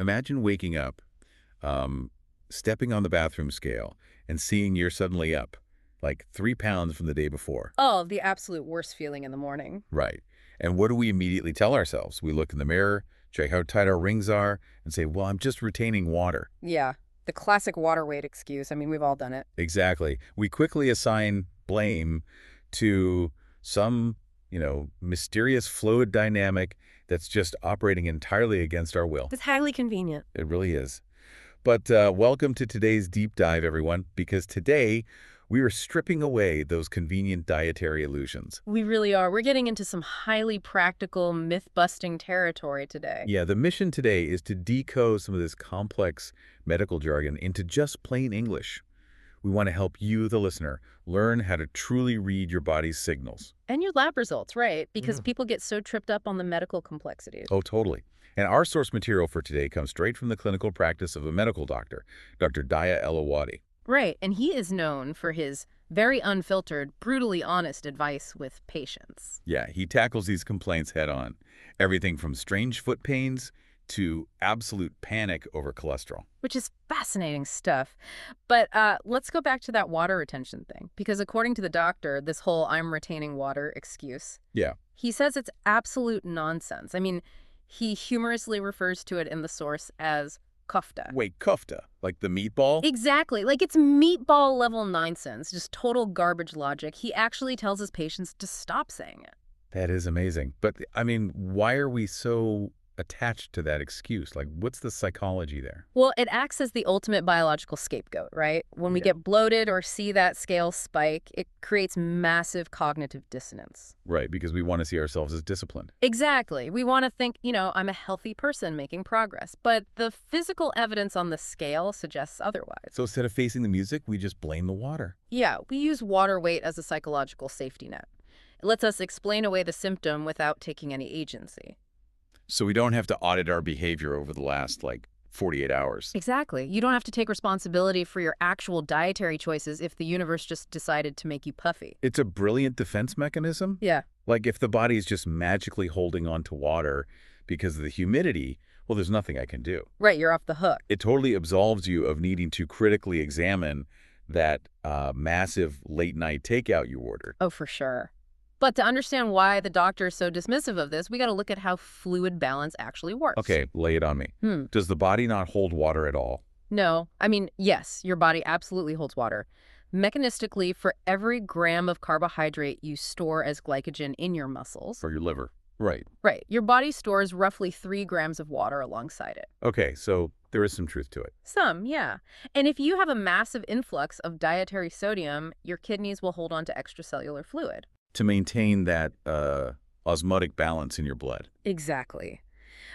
Imagine waking up, stepping on the bathroom scale, and seeing you're suddenly up, like 3 pounds from the day before. Oh, the absolute worst feeling in the morning. Right. And what do we immediately tell ourselves? We look in the mirror, check how tight our rings are, and say, well, I'm just retaining water. Yeah, the classic water weight excuse. I mean, we've all done it. Exactly. We quickly assign blame to some, mysterious fluid dynamic that's just operating entirely against our will. It's highly convenient. It really is. But welcome to today's deep dive, everyone, because today we are stripping away those convenient dietary illusions. We really are. We're getting into some highly practical, myth-busting territory today. Yeah, the mission today is to decode some of this complex medical jargon into just plain English. We want to help you, the listener, learn how to truly read your body's signals. And your lab results, right? Because people get so tripped up on the medical complexities. Oh, totally. And our source material for today comes straight from the clinical practice of a medical doctor, Dr. Diaa Al-Awadhi. Right, and he is known for his very unfiltered, brutally honest advice with patients. Yeah, he tackles these complaints head on. Everything from strange foot pains to absolute panic over cholesterol. Which is fascinating stuff. But let's go back to that water retention thing. Because according to the doctor, this whole I'm retaining water excuse, Yeah. he says it's absolute nonsense. I mean, he humorously refers to it in the source as kofta. Wait, kofta? Like the meatball? Exactly. Like it's meatball level nonsense, just total garbage logic. He actually tells his patients to stop saying it. That is amazing. But, why are we so attached to that excuse? Like, what's the psychology there? Well, it acts as the ultimate biological scapegoat, right? When we get bloated or see that scale spike, it creates massive cognitive dissonance. Right, because we want to see ourselves as disciplined. Exactly. We want to think, I'm a healthy person making progress. But the physical evidence on the scale suggests otherwise. So instead of facing the music, we just blame the water. Yeah, we use water weight as a psychological safety net. It lets us explain away the symptom without taking any agency. So we don't have to audit our behavior over the last, 48 hours. Exactly. You don't have to take responsibility for your actual dietary choices if the universe just decided to make you puffy. It's a brilliant defense mechanism. Yeah. Like if the body is just magically holding on to water because of the humidity, well, there's nothing I can do. Right, you're off the hook. It totally absolves you of needing to critically examine that massive late-night takeout you ordered. Oh, for sure. But to understand why the doctor is so dismissive of this, we got to look at how fluid balance actually works. Okay, lay it on me. Does the body not hold water at all? No. I mean, yes, your body absolutely holds water. Mechanistically, for every gram of carbohydrate you store as glycogen in your muscles. For your liver. Right. Right. Your body stores roughly 3 grams of water alongside it. Okay, so there is some truth to it. Some, yeah. And if you have a massive influx of dietary sodium, your kidneys will hold on to extracellular fluid. To maintain that osmotic balance in your blood. Exactly.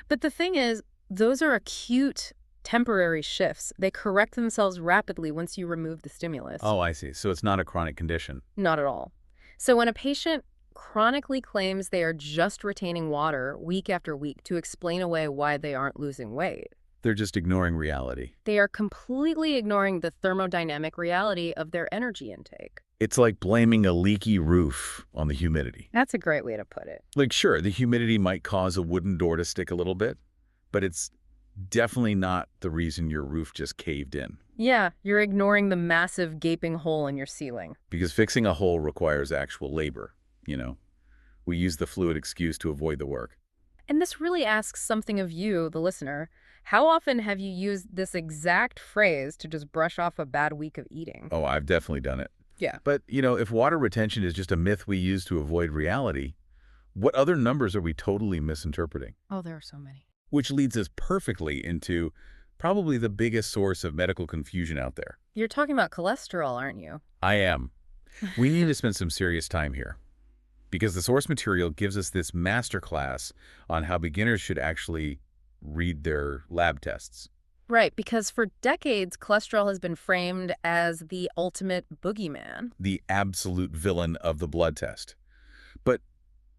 But the thing is, those are acute, temporary shifts. They correct themselves rapidly once you remove the stimulus. Oh, I see. So it's not a chronic condition. Not at all. So when a patient chronically claims they are just retaining water week after week to explain away why they aren't losing weight, They're just ignoring reality. they are completely ignoring the thermodynamic reality of their energy intake. It's like blaming a leaky roof on the humidity. That's a great way to put it. Like, sure, the humidity might cause a wooden door to stick a little bit, but it's definitely not the reason your roof just caved in. Yeah, you're ignoring the massive gaping hole in your ceiling. Because fixing a hole requires actual labor, We use the fluid excuse to avoid the work. And this really asks something of you, the listener. How often have you used this exact phrase to just brush off a bad week of eating? Oh, I've definitely done it. Yeah. But, if water retention is just a myth we use to avoid reality, what other numbers are we totally misinterpreting? Oh, there are so many. Which leads us perfectly into probably the biggest source of medical confusion out there. You're talking about cholesterol, aren't you? I am. We need to spend some serious time here because the source material gives us this masterclass on how beginners should actually read their lab tests. Right, because for decades, cholesterol has been framed as the ultimate boogeyman. The absolute villain of the blood test. But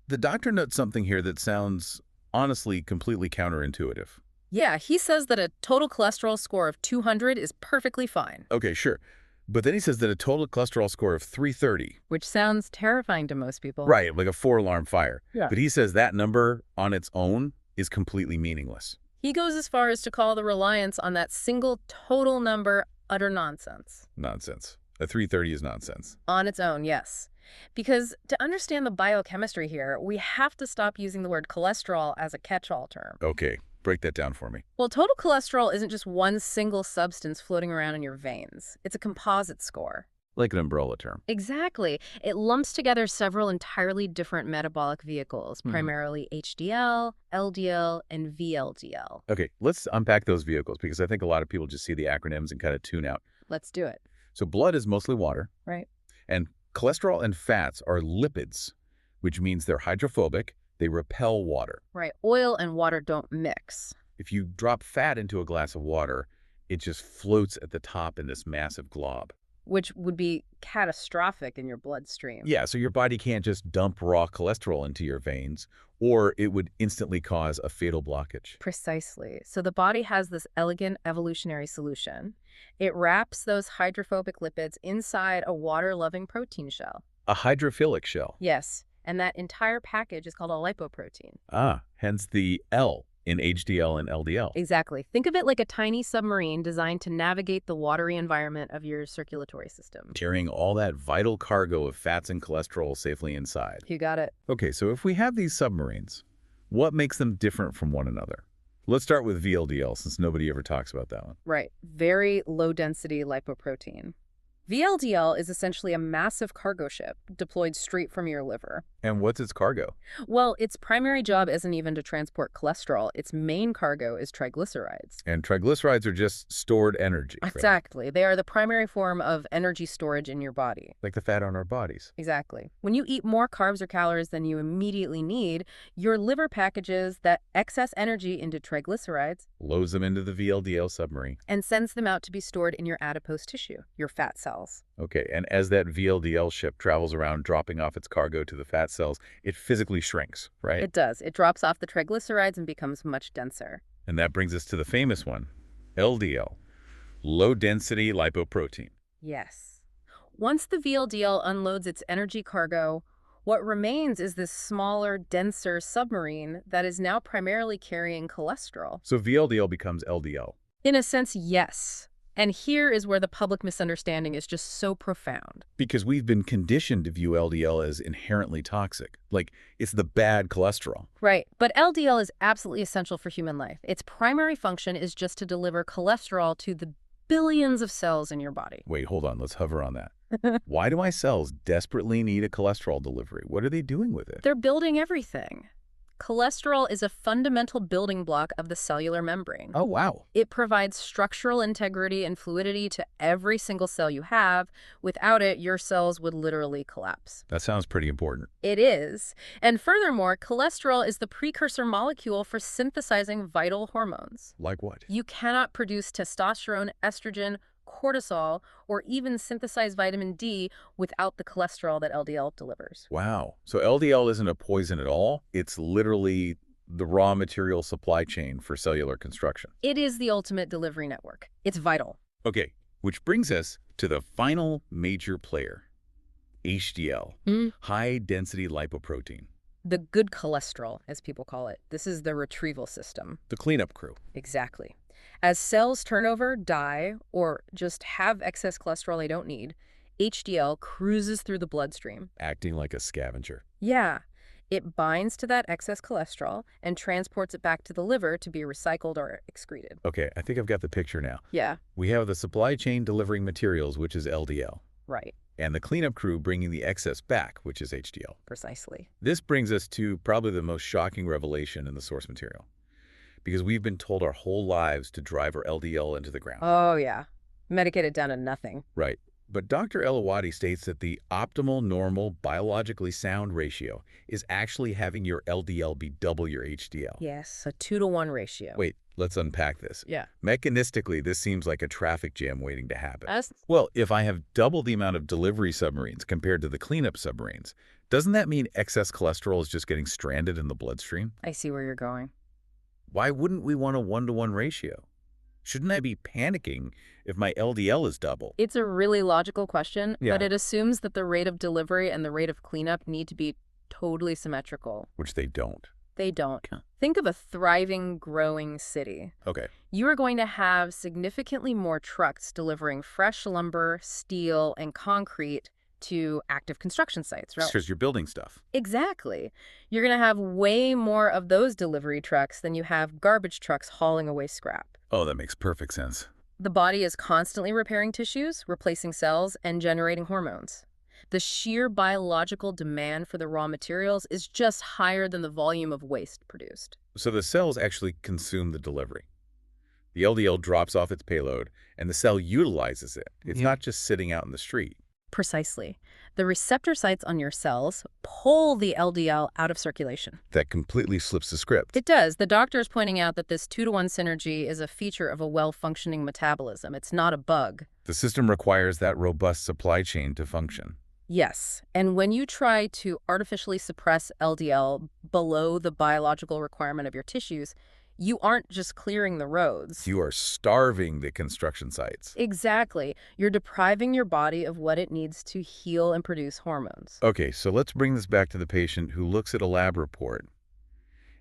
the doctor notes something here that sounds, honestly, completely counterintuitive. Yeah, he says that a total cholesterol score of 200 is perfectly fine. Okay, sure. But then he says that a total cholesterol score of 330. Which sounds terrifying to most people. Right, like a 4-alarm fire. Yeah. But he says that number on its own is completely meaningless. He goes as far as to call the reliance on that single total number utter nonsense. Nonsense. A 330 is nonsense. On its own, yes. Because to understand the biochemistry here, we have to stop using the word cholesterol as a catch-all term. Okay, break that down for me. Well, total cholesterol isn't just one single substance floating around in your veins. It's a composite score. Like an umbrella term. Exactly. It lumps together several entirely different metabolic vehicles, primarily HDL, LDL, and VLDL. Okay, let's unpack those vehicles because I think a lot of people just see the acronyms and kind of tune out. Let's do it. So blood is mostly water. Right. And cholesterol and fats are lipids, which means they're hydrophobic. They repel water. Right. Oil and water don't mix. If you drop fat into a glass of water, it just floats at the top in this massive glob. Which would be catastrophic in your bloodstream. Yeah, so your body can't just dump raw cholesterol into your veins, or it would instantly cause a fatal blockage. Precisely. So the body has this elegant evolutionary solution. It wraps those hydrophobic lipids inside a water-loving protein shell. A hydrophilic shell. Yes, and that entire package is called a lipoprotein. Ah, hence the L in HDL and LDL. Exactly. Think of it like a tiny submarine designed to navigate the watery environment of your circulatory system. Carrying all that vital cargo of fats and cholesterol safely inside. You got it. Okay, so if we have these submarines, what makes them different from one another? Let's start with VLDL, since nobody ever talks about that one. Right. Very low-density lipoprotein. VLDL is essentially a massive cargo ship deployed straight from your liver. And what's its cargo? Well, its primary job isn't even to transport cholesterol. Its main cargo is triglycerides. And triglycerides are just stored energy. Right? Exactly. They are the primary form of energy storage in your body. Like the fat on our bodies. Exactly. When you eat more carbs or calories than you immediately need, your liver packages that excess energy into triglycerides, Loads them into the VLDL submarine. and sends them out to be stored in your adipose tissue, your fat cells. Okay, and as that VLDL ship travels around dropping off its cargo to the fat cells, it physically shrinks, right? It does. It drops off the triglycerides and becomes much denser. And that brings us to the famous one, LDL, low-density lipoprotein. Yes. Once the VLDL unloads its energy cargo, what remains is this smaller, denser submarine that is now primarily carrying cholesterol. So VLDL becomes LDL. In a sense, yes. And here is where the public misunderstanding is just so profound. Because we've been conditioned to view LDL as inherently toxic. Like, it's the bad cholesterol. Right. But LDL is absolutely essential for human life. Its primary function is just to deliver cholesterol to the billions of cells in your body. Wait, hold on. Let's hover on that. Why do my cells desperately need a cholesterol delivery? What are they doing with it? They're building everything. Cholesterol is a fundamental building block of the cellular membrane. Oh, wow. It provides structural integrity and fluidity to every single cell you have. Without it, your cells would literally collapse. That sounds pretty important. It is. And furthermore, cholesterol is the precursor molecule for synthesizing vital hormones. Like what? You cannot produce testosterone, estrogen, cortisol, or even synthesize vitamin D without the cholesterol that LDL delivers. Wow. So LDL isn't a poison at all. It's literally the raw material supply chain for cellular construction. It is the ultimate delivery network. It's vital. Okay, which brings us to the final major player, HDL, high-density lipoprotein. The good cholesterol, as people call it. This is the retrieval system. The cleanup crew. Exactly. As cells turn over, die, or just have excess cholesterol they don't need, HDL cruises through the bloodstream. Acting like a scavenger. Yeah. It binds to that excess cholesterol and transports it back to the liver to be recycled or excreted. Okay, I think I've got the picture now. Yeah. We have the supply chain delivering materials, which is LDL. Right. And the cleanup crew bringing the excess back, which is HDL. Precisely. This brings us to probably the most shocking revelation in the source material. Because we've been told our whole lives to drive our LDL into the ground. Oh, yeah. Medicate it down to nothing. Right. But Dr. Al-Awadhi states that the optimal, normal, biologically sound ratio is actually having your LDL be double your HDL. Yes, a 2-to-1 ratio. Wait, let's unpack this. Yeah. Mechanistically, this seems like a traffic jam waiting to happen. Us? Well, if I have double the amount of delivery submarines compared to the cleanup submarines, doesn't that mean excess cholesterol is just getting stranded in the bloodstream? I see where you're going. Why wouldn't we want a 1-to-1 ratio? Shouldn't I be panicking if my LDL is double? It's a really logical question, Yeah. but it assumes that the rate of delivery and the rate of cleanup need to be totally symmetrical. Which they don't. They don't. Okay. Think of a thriving, growing city. Okay. You are going to have significantly more trucks delivering fresh lumber, steel, and concrete to active construction sites, right? Because you're building stuff. Exactly. You're going to have way more of those delivery trucks than you have garbage trucks hauling away scrap. Oh, that makes perfect sense. The body is constantly repairing tissues, replacing cells, and generating hormones. The sheer biological demand for the raw materials is just higher than the volume of waste produced. So the cells actually consume the delivery. The LDL drops off its payload, and the cell utilizes it. It's not just sitting out in the street. Precisely. The receptor sites on your cells pull the LDL out of circulation. That completely flips the script. It does. The doctor is pointing out that this 2-to-1 synergy is a feature of a well-functioning metabolism. It's not a bug. The system requires that robust supply chain to function. Yes, and when you try to artificially suppress LDL below the biological requirement of your tissues, you aren't just clearing the roads. You are starving the construction sites. Exactly. You're depriving your body of what it needs to heal and produce hormones. Okay, so let's bring this back to the patient who looks at a lab report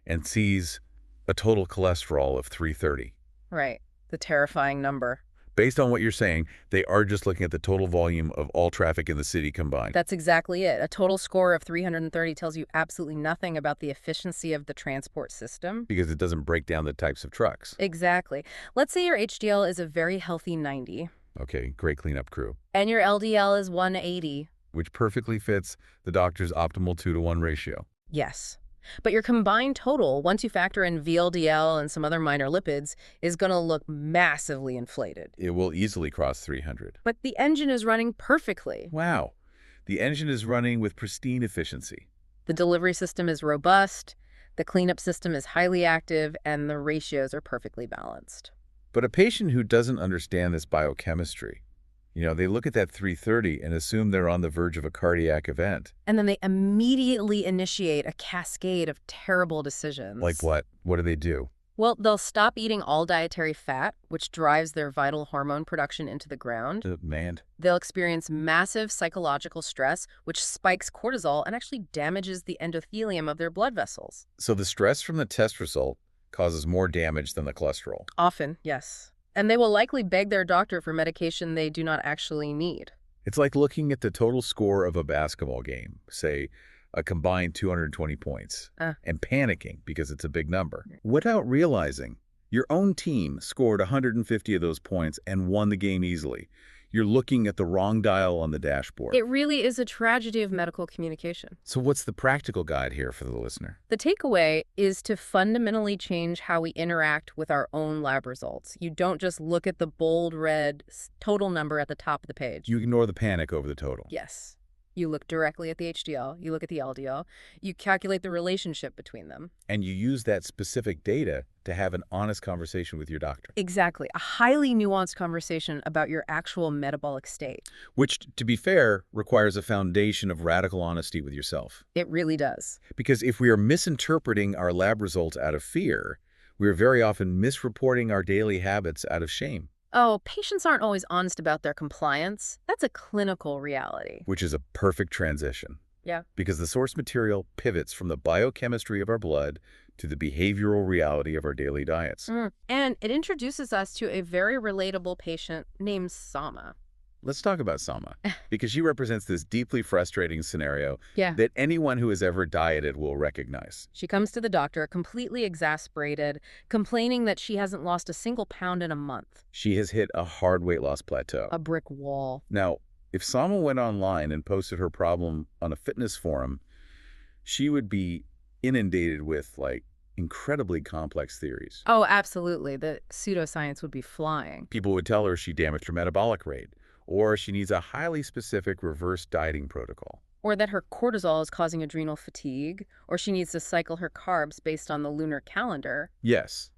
and sees a total cholesterol of 330. Right. The terrifying number. Based on what you're saying, they are just looking at the total volume of all traffic in the city combined. That's exactly it. A total score of 330 tells you absolutely nothing about the efficiency of the transport system. Because it doesn't break down the types of trucks. Exactly. Let's say your HDL is a very healthy 90. Okay, great cleanup crew. And your LDL is 180. Which perfectly fits the doctor's optimal 2-to-1 ratio. Yes. But your combined total, once you factor in VLDL and some other minor lipids, is going to look massively inflated. It will easily cross 300. But the engine is running perfectly. Wow. The engine is running with pristine efficiency. The delivery system is robust, the cleanup system is highly active, and the ratios are perfectly balanced. But a patient who doesn't understand this biochemistry, they look at that 330 and assume they're on the verge of a cardiac event. And then they immediately initiate a cascade of terrible decisions. Like what? What do they do? Well, they'll stop eating all dietary fat, which drives their vital hormone production into the ground. Man. They'll experience massive psychological stress, which spikes cortisol and actually damages the endothelium of their blood vessels. So the stress from the test result causes more damage than the cholesterol. Often, yes. And they will likely beg their doctor for medication they do not actually need. It's like looking at the total score of a basketball game, say a combined 220 points, and panicking because it's a big number, without realizing your own team scored 150 of those points and won the game easily. You're looking at the wrong dial on the dashboard. It really is a tragedy of medical communication. So what's the practical guide here for the listener? The takeaway is to fundamentally change how we interact with our own lab results. You don't just look at the bold red total number at the top of the page. You ignore the panic over the total. Yes. You look directly at the HDL, you look at the LDL, you calculate the relationship between them. And you use that specific data to have an honest conversation with your doctor. Exactly. A highly nuanced conversation about your actual metabolic state. Which, to be fair, requires a foundation of radical honesty with yourself. It really does. Because if we are misinterpreting our lab results out of fear, we are very often misreporting our daily habits out of shame. Oh, patients aren't always honest about their compliance. That's a clinical reality. Which is a perfect transition. Yeah. Because the source material pivots from the biochemistry of our blood to the behavioral reality of our daily diets. And it introduces us to a very relatable patient named Sama. Let's talk about Sama, because she represents this deeply frustrating scenario Yeah. that anyone who has ever dieted will recognize. She comes to the doctor completely exasperated, complaining that she hasn't lost a single pound in a month. She has hit a hard weight loss plateau. A brick wall. Now, if Sama went online and posted her problem on a fitness forum, she would be inundated with, incredibly complex theories. Oh, absolutely. The pseudoscience would be flying. People would tell her she damaged her metabolic rate, or she needs a highly specific reverse dieting protocol. Or that her cortisol is causing adrenal fatigue, or she needs to cycle her carbs based on the lunar calendar. Yes.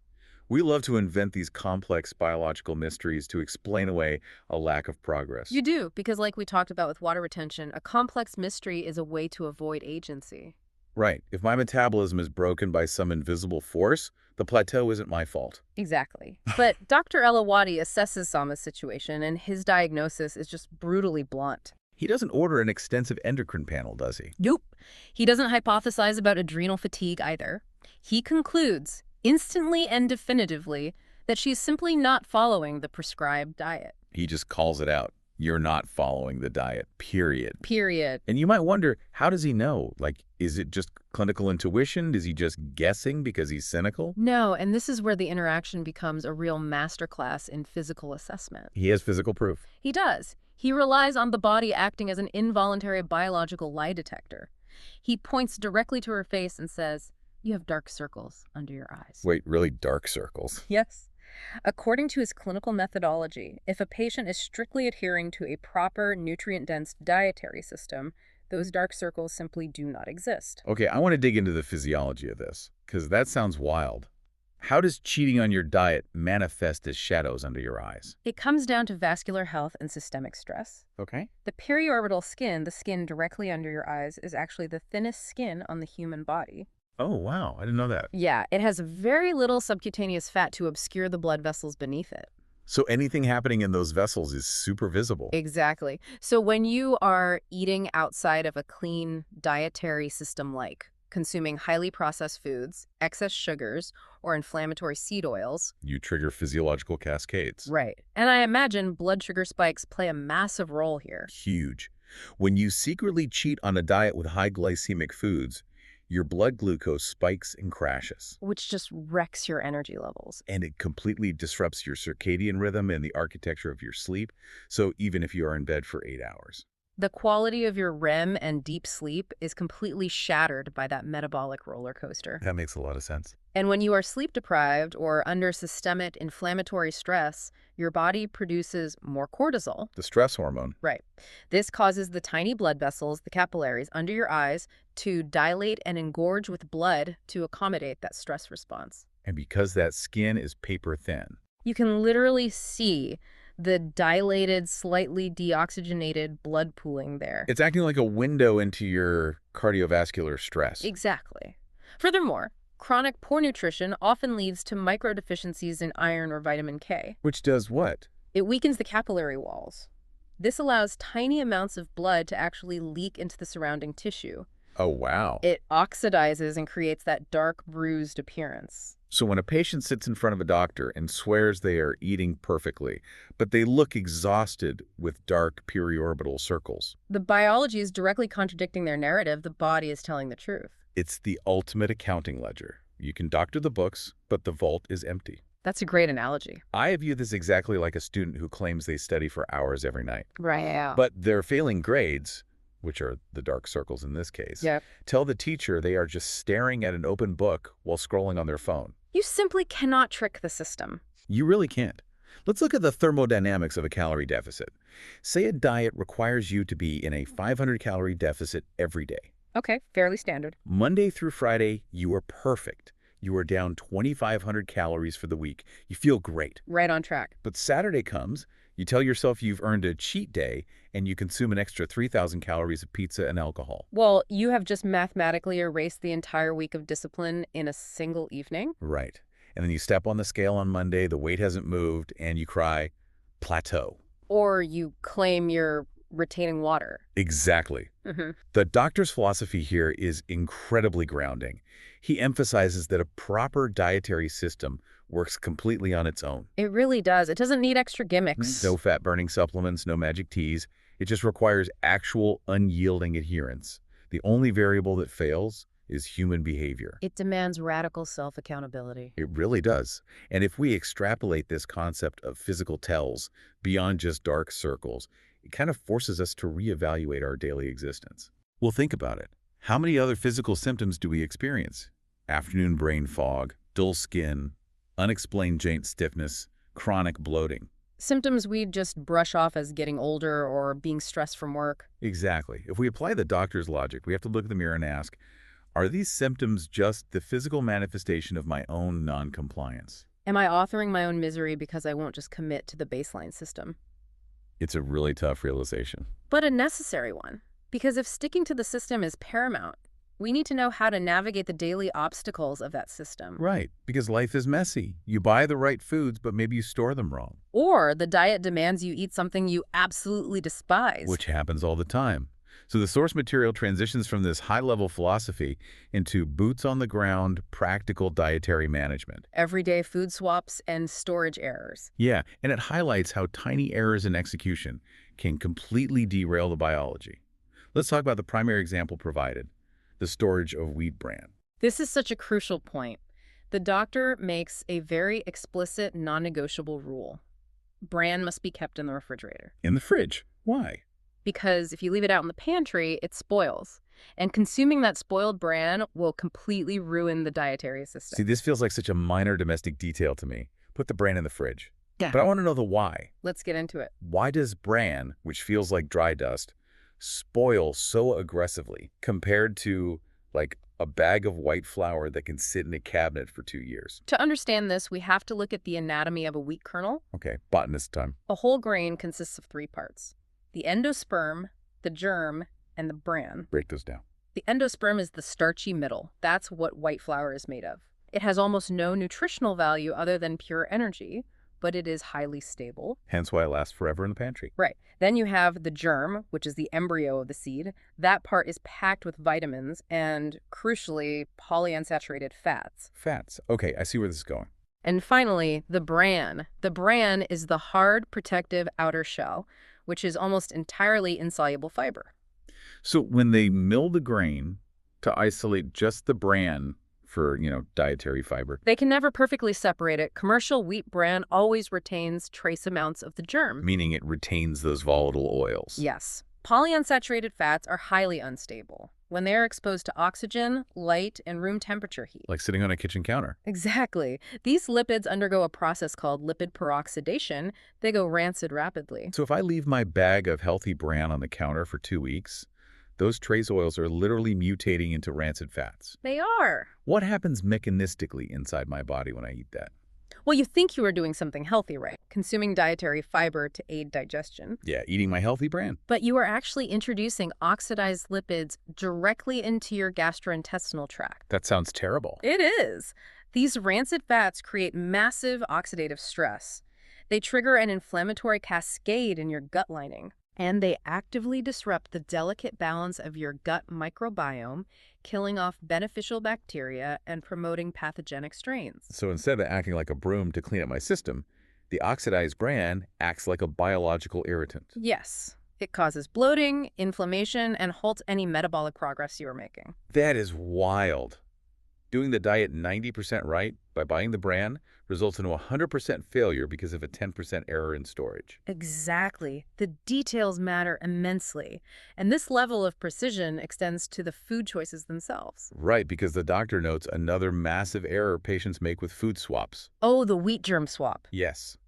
We love to invent these complex biological mysteries to explain away a lack of progress. You do, because like we talked about with water retention, a complex mystery is a way to avoid agency. Right. If my metabolism is broken by some invisible force, the plateau isn't my fault. Exactly. But Dr. Al-Awadhi assesses Sama's situation, and his diagnosis is just brutally blunt. He doesn't order an extensive endocrine panel, does he? Nope. He doesn't hypothesize about adrenal fatigue either. He concludes, instantly and definitively, that she's simply not following the prescribed diet. He just calls it out. You're not following the diet, period. Period. And you might wonder, how does he know? Like, is it just clinical intuition? Is he just guessing because he's cynical? No, and this is where the interaction becomes a real masterclass in physical assessment. He has physical proof. He does. He relies on the body acting as an involuntary biological lie detector. He points directly to her face and says, "You have dark circles under your eyes." Wait, really dark circles? Yes. According to his clinical methodology, if a patient is strictly adhering to a proper nutrient-dense dietary system, those dark circles simply do not exist. Okay, I want to dig into the physiology of this, because that sounds wild. How does cheating on your diet manifest as shadows under your eyes? It comes down to vascular health and systemic stress. Okay. The periorbital skin, the skin directly under your eyes, is actually the thinnest skin on the human body. Oh, wow. I didn't know that. Yeah, it has very little subcutaneous fat to obscure the blood vessels beneath it. So anything happening in those vessels is super visible. Exactly. So when you are eating outside of a clean dietary system like consuming highly processed foods, excess sugars, or inflammatory seed oils. You trigger physiological cascades. Right. And I imagine blood sugar spikes play a massive role here. Huge. When you secretly cheat on a diet with high glycemic foods, your blood glucose spikes and crashes. Which just wrecks your energy levels. And it completely disrupts your circadian rhythm and the architecture of your sleep, so even if you are in bed for 8 hours. The quality of your REM and deep sleep is completely shattered by that metabolic roller coaster. That makes a lot of sense. And when you are sleep deprived or under systemic inflammatory stress, your body produces more cortisol. The stress hormone. Right. This causes the tiny blood vessels, the capillaries under your eyes, to dilate and engorge with blood to accommodate that stress response. And because that skin is paper thin, you can literally see the dilated, slightly deoxygenated blood pooling there. It's acting like a window into your cardiovascular stress. Exactly. Furthermore, chronic poor nutrition often leads to microdeficiencies in iron or vitamin K. Which does what? It weakens the capillary walls. This allows tiny amounts of blood to actually leak into the surrounding tissue. Oh, wow. It oxidizes and creates that dark, bruised appearance. So when a patient sits in front of a doctor and swears they are eating perfectly, but they look exhausted with dark periorbital circles, the biology is directly contradicting their narrative. The body is telling the truth. It's the ultimate accounting ledger. You can doctor the books, but the vault is empty. That's a great analogy. I view this exactly like a student who claims they study for hours every night. Right. But their failing grades, which are the dark circles in this case, tell the teacher they are just staring at an open book while scrolling on their phone. You simply cannot trick the system. You really can't. Let's look at the thermodynamics of a calorie deficit. Say a diet requires you to be in a 500-calorie deficit every day. Okay, fairly standard. Monday through Friday, you are perfect. You are down 2,500 calories for the week. You feel great. Right on track. But Saturday comes, you tell yourself you've earned a cheat day, and you consume an extra 3,000 calories of pizza and alcohol. Well, you have just mathematically erased the entire week of discipline in a single evening. Right. And then you step on the scale on Monday, the weight hasn't moved, and you cry, plateau. Or you claim you're retaining water. Exactly. The doctor's philosophy here is incredibly grounding. He emphasizes that a proper dietary system works completely on its own. It really does. It doesn't need extra gimmicks. No fat-burning supplements, no magic teas. It just requires actual unyielding adherence. The only variable that fails is human behavior. It demands radical self-accountability. It really does. And if we extrapolate this concept of physical tells beyond just dark circles, it kind of forces us to reevaluate our daily existence. Well, think about it. How many other physical symptoms do we experience? Afternoon brain fog, dull skin, unexplained joint stiffness, chronic bloating. Symptoms we just brush off as getting older or being stressed from work. Exactly. If we apply the doctor's logic, we have to look in the mirror and ask, are these symptoms just the physical manifestation of my own non-compliance? Am I authoring my own misery because I won't just commit to the baseline system? It's a really tough realization. But a necessary one. Because if sticking to the system is paramount, we need to know how to navigate the daily obstacles of that system. Right, because life is messy. You buy the right foods, but maybe you store them wrong. Or the diet demands you eat something you absolutely despise. Which happens all the time. So the source material transitions from this high-level philosophy into boots-on-the-ground, practical dietary management. Everyday food swaps and storage errors. Yeah, and it highlights how tiny errors in execution can completely derail the biology. Let's talk about the primary example provided, the storage of wheat bran. This is such a crucial point. The doctor makes a very explicit, non-negotiable rule. Bran must be kept in the refrigerator. In the fridge. Why? Because if you leave it out in the pantry, it spoils. And consuming that spoiled bran will completely ruin the dietary system. See, this feels like such a minor domestic detail to me. Put the bran in the fridge. Yeah. But I want to know the why. Let's get into it. Why does bran, which feels like dry dust, spoil so aggressively compared to, like, a bag of white flour that can sit in a cabinet for 2 years? To understand this, we have to look at the anatomy of a wheat kernel. Okay, botanist time. A whole grain consists of 3 parts: the endosperm, the germ, and the bran. Break those down. The endosperm is the starchy middle. That's what white flour is made of. It has almost no nutritional value other than pure energy, but it is highly stable. Hence why it lasts forever in the pantry. Right. Then you have the germ, which is the embryo of the seed. That part is packed with vitamins and, crucially, polyunsaturated fats. Fats. Okay, I see where this is going. And finally, the bran. The bran is the hard, protective outer shell, which is almost entirely insoluble fiber. So when they mill the grain to isolate just the bran for, dietary fiber. They can never perfectly separate it. Commercial wheat bran always retains trace amounts of the germ. Meaning it retains those volatile oils. Yes. Polyunsaturated fats are highly unstable when they are exposed to oxygen, light, and room temperature heat. Like sitting on a kitchen counter. Exactly. These lipids undergo a process called lipid peroxidation. They go rancid rapidly. So if I leave my bag of healthy bran on the counter for 2 weeks, those trace oils are literally mutating into rancid fats. They are. What happens mechanistically inside my body when I eat that? Well, you think you are doing something healthy, right? Consuming dietary fiber to aid digestion. Yeah, eating my healthy bran. But you are actually introducing oxidized lipids directly into your gastrointestinal tract. That sounds terrible. It is. These rancid fats create massive oxidative stress. They trigger an inflammatory cascade in your gut lining. And they actively disrupt the delicate balance of your gut microbiome, killing off beneficial bacteria and promoting pathogenic strains. So instead of acting like a broom to clean up my system, the oxidized bran acts like a biological irritant. Yes. It causes bloating, inflammation, and halts any metabolic progress you are making. That is wild. Doing the diet 90% right by buying the bran results in a 100% failure because of a 10% error in storage. Exactly. The details matter immensely. And this level of precision extends to the food choices themselves. Right, because the doctor notes another massive error patients make with food swaps. Oh, the wheat germ swap. Yes.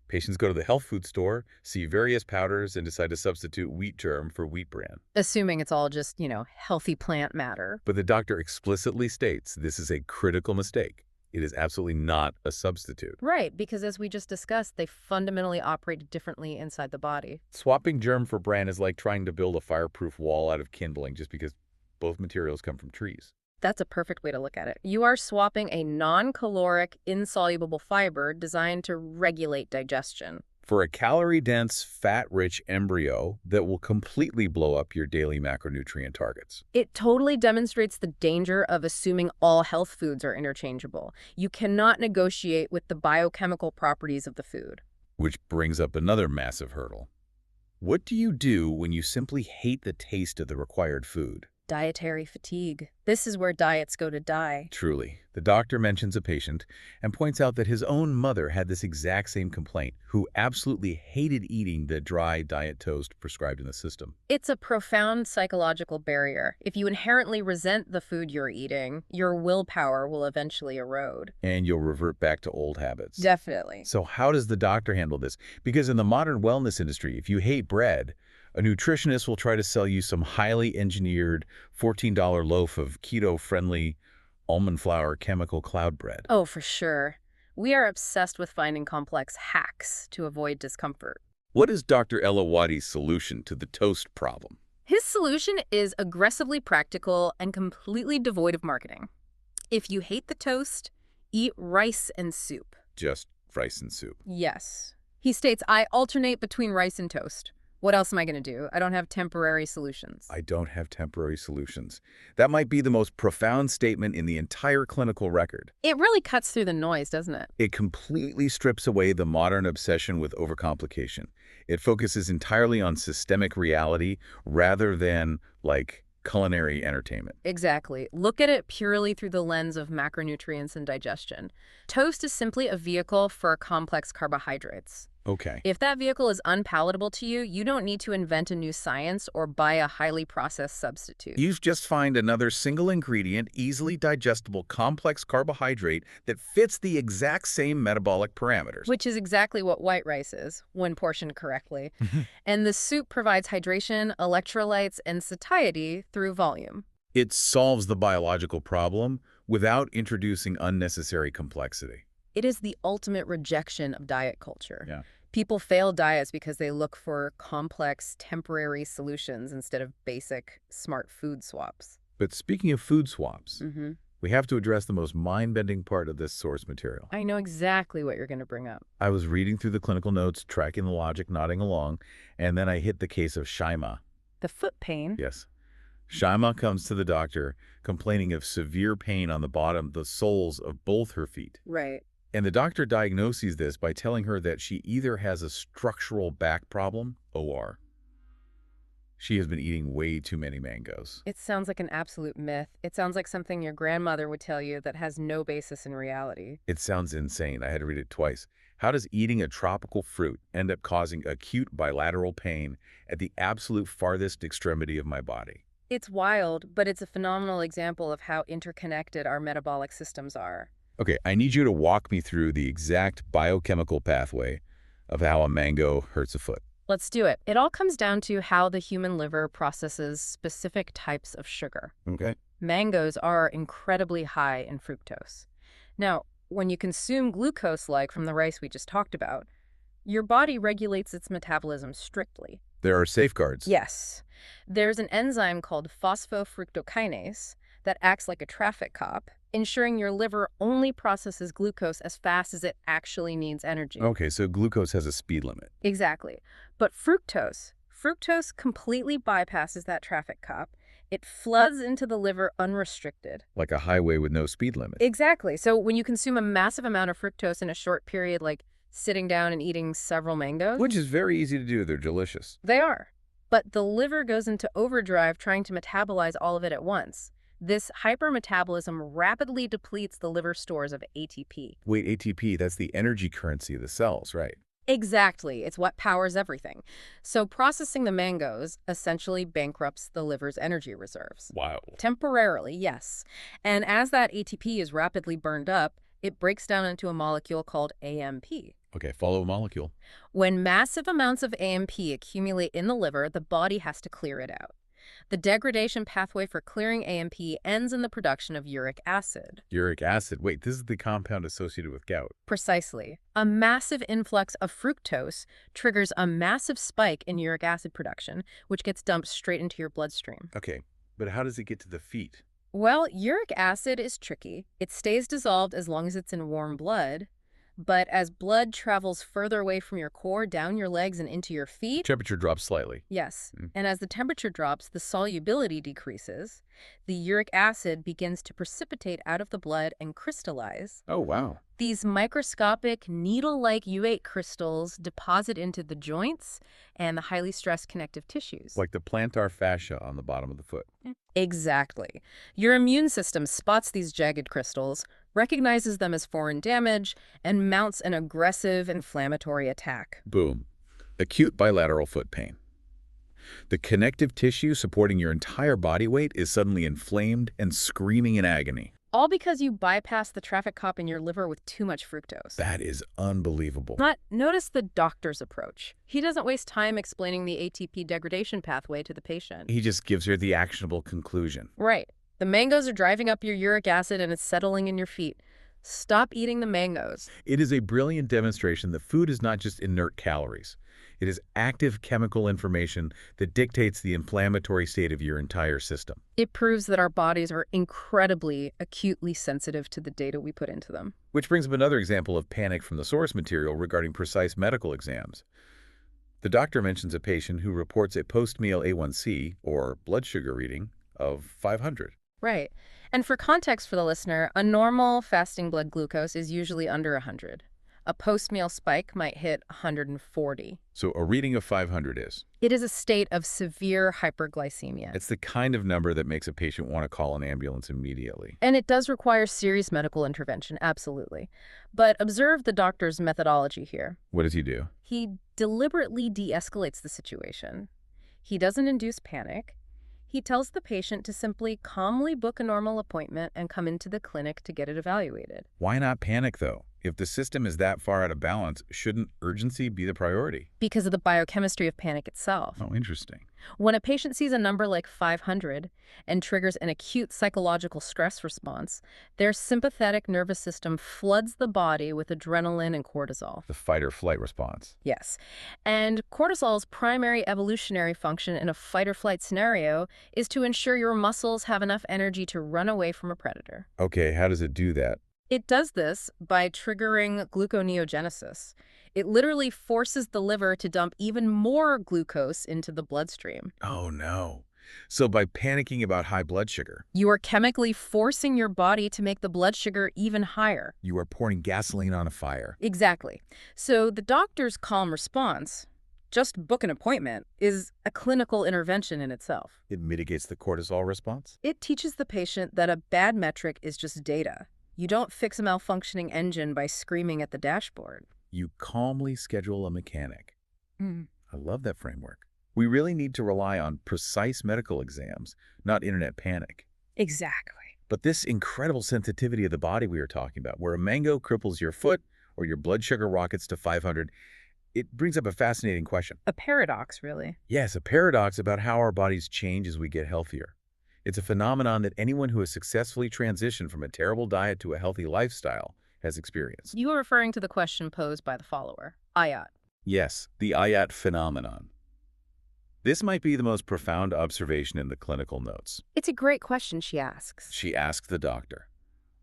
Patients go to the health food store, see various powders, and decide to substitute wheat germ for wheat bran. Assuming it's all just, healthy plant matter. But the doctor explicitly states this is a critical mistake. It is absolutely not a substitute. Right, because as we just discussed, they fundamentally operate differently inside the body. Swapping germ for bran is like trying to build a fireproof wall out of kindling just because both materials come from trees. That's a perfect way to look at it. You are swapping a non-caloric, insoluble fiber designed to regulate digestion for a calorie-dense, fat-rich embryo that will completely blow up your daily macronutrient targets. It totally demonstrates the danger of assuming all health foods are interchangeable. You cannot negotiate with the biochemical properties of the food. Which brings up another massive hurdle. What do you do when you simply hate the taste of the required food? Dietary fatigue. This is where diets go to die. Truly. The doctor mentions a patient and points out that his own mother had this exact same complaint, who absolutely hated eating the dry diet toast prescribed in the system. It's a profound psychological barrier. If you inherently resent the food you're eating, your willpower will eventually erode. And you'll revert back to old habits. Definitely. So how does the doctor handle this? Because in the modern wellness industry, if you hate bread, a nutritionist will try to sell you some highly engineered $14 loaf of keto-friendly almond flour chemical cloud bread. Oh, for sure. We are obsessed with finding complex hacks to avoid discomfort. What is Dr. Al-Awadhi's solution to the toast problem? His solution is aggressively practical and completely devoid of marketing. If you hate the toast, eat rice and soup. Just rice and soup. Yes. He states, I alternate between rice and toast. What else am I going to do? I don't have temporary solutions. I don't have temporary solutions. That might be the most profound statement in the entire clinical record. It really cuts through the noise, doesn't it? It completely strips away the modern obsession with overcomplication. It focuses entirely on systemic reality rather than, like, culinary entertainment. Exactly. Look at it purely through the lens of macronutrients and digestion. Toast is simply a vehicle for complex carbohydrates. Okay. If that vehicle is unpalatable to you, you don't need to invent a new science or buy a highly processed substitute. You just find another single ingredient, easily digestible, complex carbohydrate that fits the exact same metabolic parameters. Which is exactly what white rice is, when portioned correctly. And the soup provides hydration, electrolytes, and satiety through volume. It solves the biological problem without introducing unnecessary complexity. It is the ultimate rejection of diet culture. Yeah. People fail diets because they look for complex, temporary solutions instead of basic, smart food swaps. But speaking of food swaps, Mm-hmm. we have to address the most mind-bending part of this source material. I know exactly what you're going to bring up. I was reading through the clinical notes, tracking the logic, nodding along, and then I hit the case of Shaima. The foot pain? Yes. Shaima comes to the doctor complaining of severe pain on the bottom, the soles of both her feet. Right. And the doctor diagnoses this by telling her that she either has a structural back problem, OR. She has been eating way too many mangoes. It sounds like an absolute myth. It sounds like something your grandmother would tell you that has no basis in reality. It sounds insane. I had to read it twice. How does eating a tropical fruit end up causing acute bilateral pain at the absolute farthest extremity of my body? It's wild, but it's a phenomenal example of how interconnected our metabolic systems are. Okay, I need you to walk me through the exact biochemical pathway of how a mango hurts a foot. Let's do it. It all comes down to how the human liver processes specific types of sugar. Okay. Mangoes are incredibly high in fructose. Now, when you consume glucose like from the rice we just talked about, your body regulates its metabolism strictly. There are safeguards. Yes. There's an enzyme called phosphofructokinase that acts like a traffic cop, ensuring your liver only processes glucose as fast as it actually needs energy. Okay, so glucose has a speed limit. Exactly. But fructose completely bypasses that traffic cop. It floods into the liver unrestricted. Like a highway with no speed limit. Exactly. So when you consume a massive amount of fructose in a short period, like sitting down and eating several mangoes. Which is very easy to do. They're delicious. They are. But the liver goes into overdrive trying to metabolize all of it at once. This hypermetabolism rapidly depletes the liver stores of ATP. Wait, ATP, that's the energy currency of the cells, right? Exactly. It's what powers everything. So processing the mangoes essentially bankrupts the liver's energy reserves. Wow. Temporarily, yes. And as that ATP is rapidly burned up, it breaks down into a molecule called AMP. Okay, follow a molecule. When massive amounts of AMP accumulate in the liver, the body has to clear it out. The degradation pathway for clearing AMP ends in the production of uric acid. Uric acid. Wait, this is the compound associated with gout. Precisely. A massive influx of fructose triggers a massive spike in uric acid production, which gets dumped straight into your bloodstream. Okay, but how does it get to the feet? Well, uric acid is tricky. It stays dissolved as long as it's in warm blood. But as blood travels further away from your core, down your legs and into your feet... Temperature drops slightly. Yes. And as the temperature drops, the solubility decreases. The uric acid begins to precipitate out of the blood and crystallize. Oh, wow. These microscopic, needle-like U8 crystals deposit into the joints and the highly stressed connective tissues. Like the plantar fascia on the bottom of the foot. Exactly. Your immune system spots these jagged crystals, recognizes them as foreign damage, and mounts an aggressive inflammatory attack. Boom. Acute bilateral foot pain. The connective tissue supporting your entire body weight is suddenly inflamed and screaming in agony. All because you bypass the traffic cop in your liver with too much fructose. That is unbelievable. But notice the doctor's approach. He doesn't waste time explaining the ATP degradation pathway to the patient. He just gives her the actionable conclusion. Right. The mangoes are driving up your uric acid and it's settling in your feet. Stop eating the mangoes. It is a brilliant demonstration that food is not just inert calories. It is active chemical information that dictates the inflammatory state of your entire system. It proves that our bodies are incredibly acutely sensitive to the data we put into them. Which brings up another example of panic from the source material regarding precise medical exams. The doctor mentions a patient who reports a post-meal A1C, or blood sugar reading, of 500. Right. And for context for the listener, a normal fasting blood glucose is usually under 100. A post-meal spike might hit 140. So a reading of 500 is? It is a state of severe hyperglycemia. It's the kind of number that makes a patient want to call an ambulance immediately. And it does require serious medical intervention, absolutely. But observe the doctor's methodology here. What does he do? He deliberately de-escalates the situation. He doesn't induce panic. He tells the patient to simply calmly book a normal appointment and come into the clinic to get it evaluated. Why not panic, though? If the system is that far out of balance, shouldn't urgency be the priority? Because of the biochemistry of panic itself. Oh, interesting. When a patient sees a number like 500 and triggers an acute psychological stress response, their sympathetic nervous system floods the body with adrenaline and cortisol. The fight-or-flight response. Yes. And cortisol's primary evolutionary function in a fight-or-flight scenario is to ensure your muscles have enough energy to run away from a predator. Okay, how does it do that? It does this by triggering gluconeogenesis. It literally forces the liver to dump even more glucose into the bloodstream. Oh, no. So by panicking about high blood sugar, You are chemically forcing your body to make the blood sugar even higher. you are pouring gasoline on a fire. Exactly. So the doctor's calm response, just book an appointment, is a clinical intervention in itself. It mitigates the cortisol response? It teaches the patient that a bad metric is just data. You don't fix a malfunctioning engine by screaming at the dashboard. You calmly schedule a mechanic. Mm. I love that framework. We really need to rely on precise medical exams, not internet panic. Exactly. But this incredible sensitivity of the body we were talking about, where a mango cripples your foot or your blood sugar rockets to 500, it brings up a fascinating question. A paradox, really. Yes, a paradox about how our bodies change as we get healthier. It's a phenomenon that anyone who has successfully transitioned from a terrible diet to a healthy lifestyle has experienced. You are referring to the question posed by the follower, Ayat. Yes, the Ayat phenomenon. This might be the most profound observation in the clinical notes. It's a great question she asks. She asked the doctor,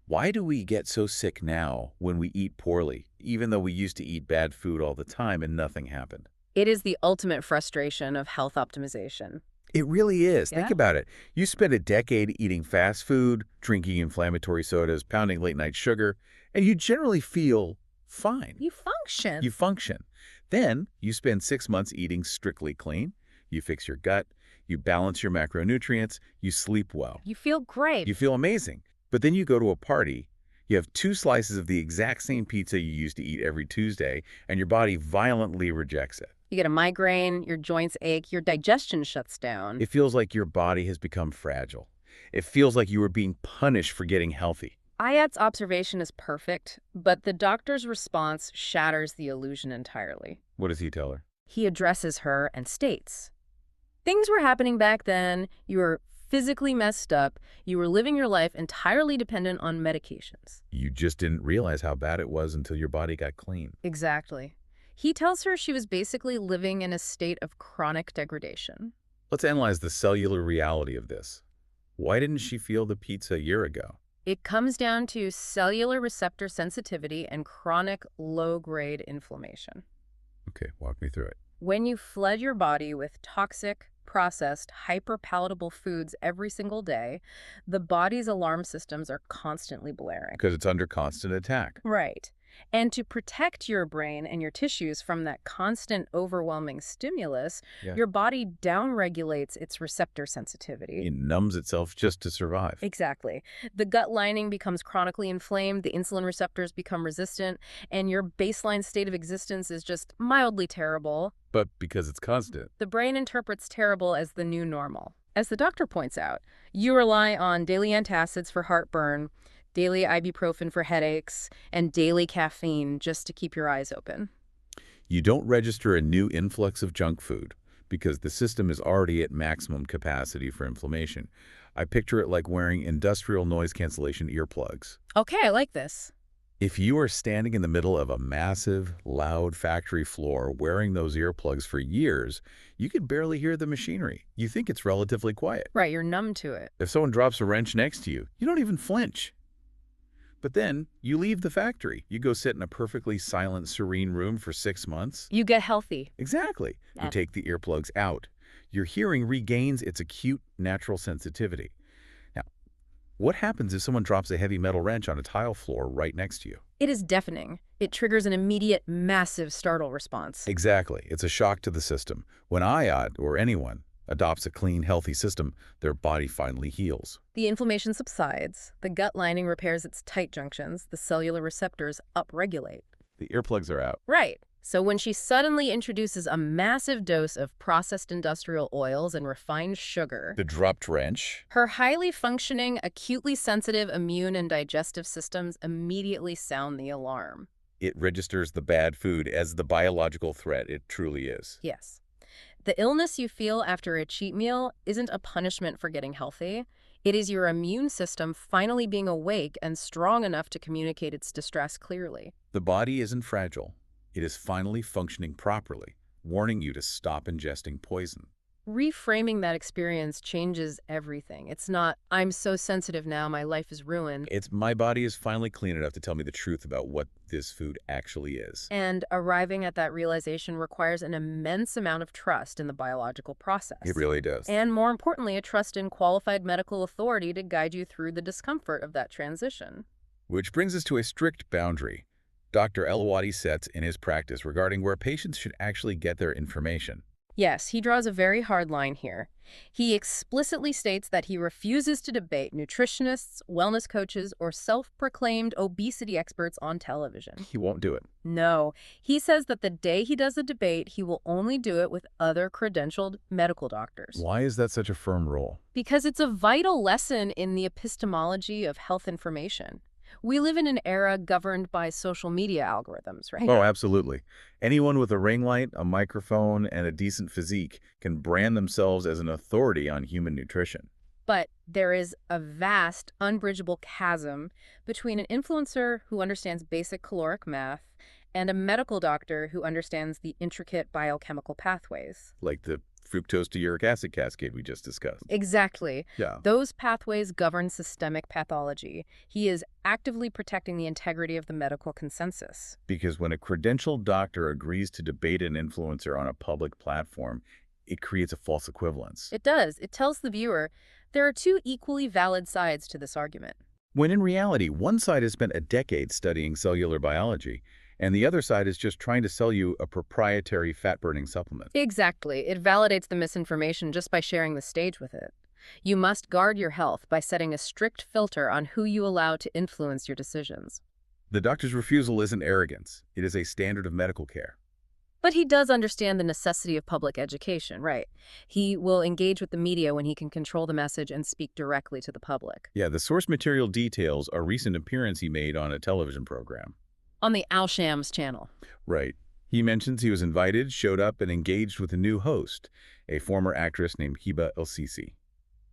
"Why do we get so sick now when we eat poorly, even though we used to eat bad food all the time and nothing happened?" It is the ultimate frustration of health optimization. It really is. Yeah. Think about it. You spent a decade eating fast food, drinking inflammatory sodas, pounding late-night sugar, and you generally feel fine. You function. You function. Then you spend 6 months eating strictly clean. You fix your gut. You balance your macronutrients. You sleep well. You feel great. You feel amazing. But then you go to a party. You have 2 slices of the exact same pizza you used to eat every Tuesday, and your body violently rejects it. You get a migraine, your joints ache, your digestion shuts down. It feels like your body has become fragile. It feels like you were being punished for getting healthy. Ayat's observation is perfect, but the doctor's response shatters the illusion entirely. What does he tell her? He addresses her and states, "Things were happening back then. You were physically messed up. You were living your life entirely dependent on medications." You just didn't realize how bad it was until your body got clean. Exactly. He tells her she was basically living in a state of chronic degradation. Let's analyze the cellular reality of this. Why didn't she feel the pizza a year ago? It comes down to cellular receptor sensitivity and chronic low-grade inflammation. Okay, walk me through it. When you flood your body with toxic, processed, hyperpalatable foods every single day, the body's alarm systems are constantly blaring. Because it's under constant attack. Right. And to protect your brain and your tissues from that constant overwhelming stimulus, your body downregulates its receptor sensitivity. It numbs itself just to survive. Exactly. The gut lining becomes chronically inflamed, the insulin receptors become resistant, and your baseline state of existence is just mildly terrible. But because it's constant. The brain interprets terrible as the new normal. As the doctor points out, you rely on daily antacids for heartburn, daily ibuprofen for headaches, and daily caffeine just to keep your eyes open. You don't register a new influx of junk food because the system is already at maximum capacity for inflammation. I picture it like wearing industrial noise cancellation earplugs. Okay, I like this. If you are standing in the middle of a massive, loud factory floor wearing those earplugs for years, you could barely hear the machinery. You think it's relatively quiet. Right, you're numb to it. If someone drops a wrench next to you, you don't even flinch. But then you leave the factory. You go sit in a perfectly silent, serene room for 6 months. You get healthy. Exactly. You Yeah. take the earplugs out. Your hearing regains its acute, natural sensitivity. Now, what happens if someone drops a heavy metal wrench on a tile floor right next to you? It is deafening. It triggers an immediate, massive startle response. Exactly. It's a shock to the system. When Ayad, or anyone, adopts a clean, healthy system, their body finally heals. The inflammation subsides, the gut lining repairs its tight junctions, the cellular receptors upregulate. The earplugs are out. Right. So when she suddenly introduces a massive dose of processed industrial oils and refined sugar, The dropped wrench. her highly functioning, acutely sensitive immune and digestive systems immediately sound the alarm. It registers the bad food as the biological threat it truly is. Yes. The illness you feel after a cheat meal isn't a punishment for getting healthy. It is your immune system finally being awake and strong enough to communicate its distress clearly. The body isn't fragile. It is finally functioning properly, warning you to stop ingesting poison. Reframing that experience changes everything. It's not, I'm so sensitive now, my life is ruined. It's my body is finally clean enough to tell me the truth about what this food actually is. And arriving at that realization requires an immense amount of trust in the biological process. It really does. And more importantly, a trust in qualified medical authority to guide you through the discomfort of that transition. Which brings us to a strict boundary Dr. Al-Awadhi sets in his practice regarding where patients should actually get their information. Yes, he draws a very hard line here. He explicitly states that he refuses to debate nutritionists, wellness coaches, or self-proclaimed obesity experts on television. He won't do it. No, he says that the day he does a debate, he will only do it with other credentialed medical doctors. Why is that such a firm rule? Because it's a vital lesson in the epistemology of health information. We live in an era governed by social media algorithms, right? Oh, absolutely. Anyone with a ring light, a microphone, and a decent physique can brand themselves as an authority on human nutrition. But there is a vast, unbridgeable chasm between an influencer who understands basic caloric math and a medical doctor who understands the intricate biochemical pathways. Like the fructose to uric acid cascade we just discussed. Exactly. Yeah. Those pathways govern systemic pathology. He is actively protecting the integrity of the medical consensus. Because when a credentialed doctor agrees to debate an influencer on a public platform, it creates a false equivalence. It does. It tells the viewer there are two equally valid sides to this argument. When in reality, one side has spent a decade studying cellular biology, and the other side is just trying to sell you a proprietary fat-burning supplement. Exactly. It validates the misinformation just by sharing the stage with it. You must guard your health by setting a strict filter on who you allow to influence your decisions. The doctor's refusal isn't arrogance. It is a standard of medical care. But he does understand the necessity of public education, right? He will engage with the media when he can control the message and speak directly to the public. Yeah, the source material details a recent appearance he made on a television program. On the Al Shams channel. Right. He mentions he was invited, showed up, and engaged with a new host, a former actress named Diaa Al-Awadhi.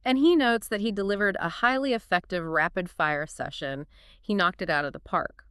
And he notes that he delivered a highly effective rapid-fire session. He knocked it out of the park.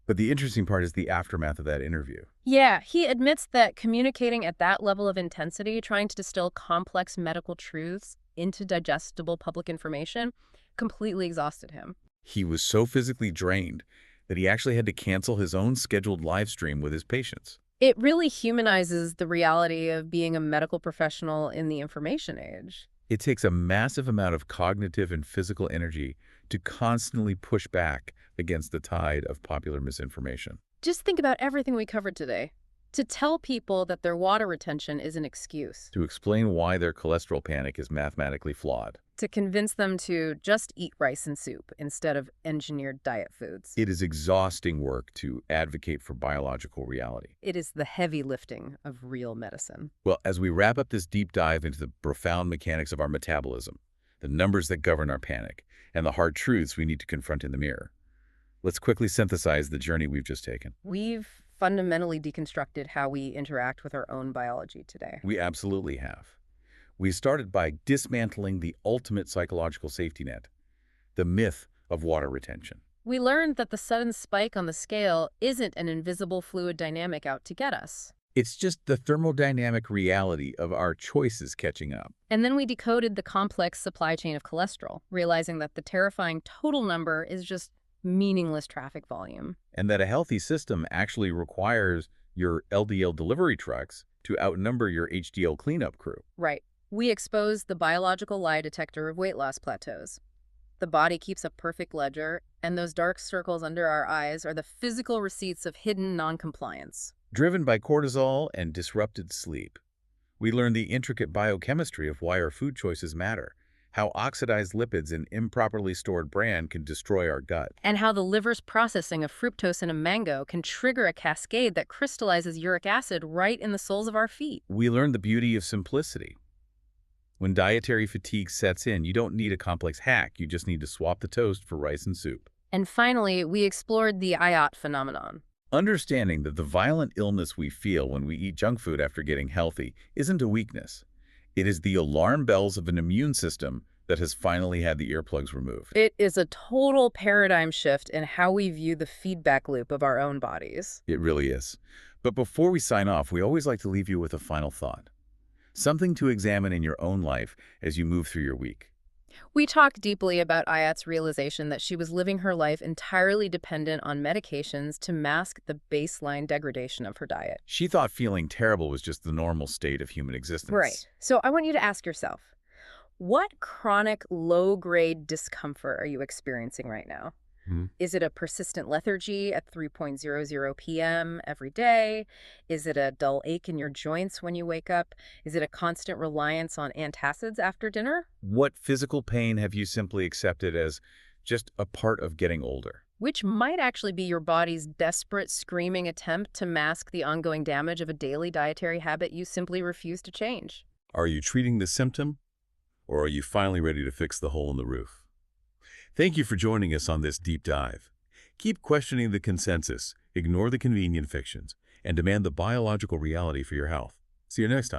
But the interesting part is the aftermath of that interview. Yeah, he admits that communicating at that level of intensity, trying to distill complex medical truths into digestible public information, completely exhausted him. He was so physically drained that he actually had to cancel his own scheduled live stream with his patients. It really humanizes the reality of being a medical professional in the information age. It takes a massive amount of cognitive and physical energy to constantly push back against the tide of popular misinformation. Just think about everything we covered today. To tell people that their water retention is an excuse. To explain why their cholesterol panic is mathematically flawed. To convince them to just eat rice and soup instead of engineered diet foods. It is exhausting work to advocate for biological reality. It is the heavy lifting of real medicine. Well, as we wrap up this deep dive into the profound mechanics of our metabolism, the numbers that govern our panic, and the hard truths we need to confront in the mirror, let's quickly synthesize the journey we've just taken. We've fundamentally deconstructed how we interact with our own biology today. We absolutely have. We started by dismantling the ultimate psychological safety net, the myth of water retention. We learned that the sudden spike on the scale isn't an invisible fluid dynamic out to get us. It's just the thermodynamic reality of our choices catching up. And then we decoded the complex supply chain of cholesterol, realizing that the terrifying total number is just meaningless traffic volume. And that a healthy system actually requires your LDL delivery trucks to outnumber your HDL cleanup crew. Right. We expose the biological lie detector of weight loss plateaus. The body keeps a perfect ledger, and those dark circles under our eyes are the physical receipts of hidden noncompliance. Driven by cortisol and disrupted sleep, we learn the intricate biochemistry of why our food choices matter, how oxidized lipids and improperly stored bran can destroy our gut, And how the liver's processing of fructose in a mango can trigger a cascade that crystallizes uric acid right in the soles of our feet. we learn the beauty of simplicity. When dietary fatigue sets in, you don't need a complex hack. You just need to swap the toast for rice and soup. And finally, we explored the IOT phenomenon. Understanding that the violent illness we feel when we eat junk food after getting healthy isn't a weakness. It is the alarm bells of an immune system that has finally had the earplugs removed. It is a total paradigm shift in how we view the feedback loop of our own bodies. It really is. But before we sign off, we always like to leave you with a final thought. Something to examine in your own life as you move through your week. We talked deeply about Ayat's realization that she was living her life entirely dependent on medications to mask the baseline degradation of her diet. She thought feeling terrible was just the normal state of human existence. Right. So I want you to ask yourself, what chronic low-grade discomfort are you experiencing right now? Is it a persistent lethargy at 3:00 p.m. every day? Is it a dull ache in your joints when you wake up? Is it a constant reliance on antacids after dinner? What physical pain have you simply accepted as just a part of getting older? Which might actually be your body's desperate, screaming attempt to mask the ongoing damage of a daily dietary habit you simply refuse to change. Are you treating the symptom, or are you finally ready to fix the hole in the roof? Thank you for joining us on this deep dive. Keep questioning the consensus, ignore the convenient fictions, and demand the biological reality for your health. See you next time.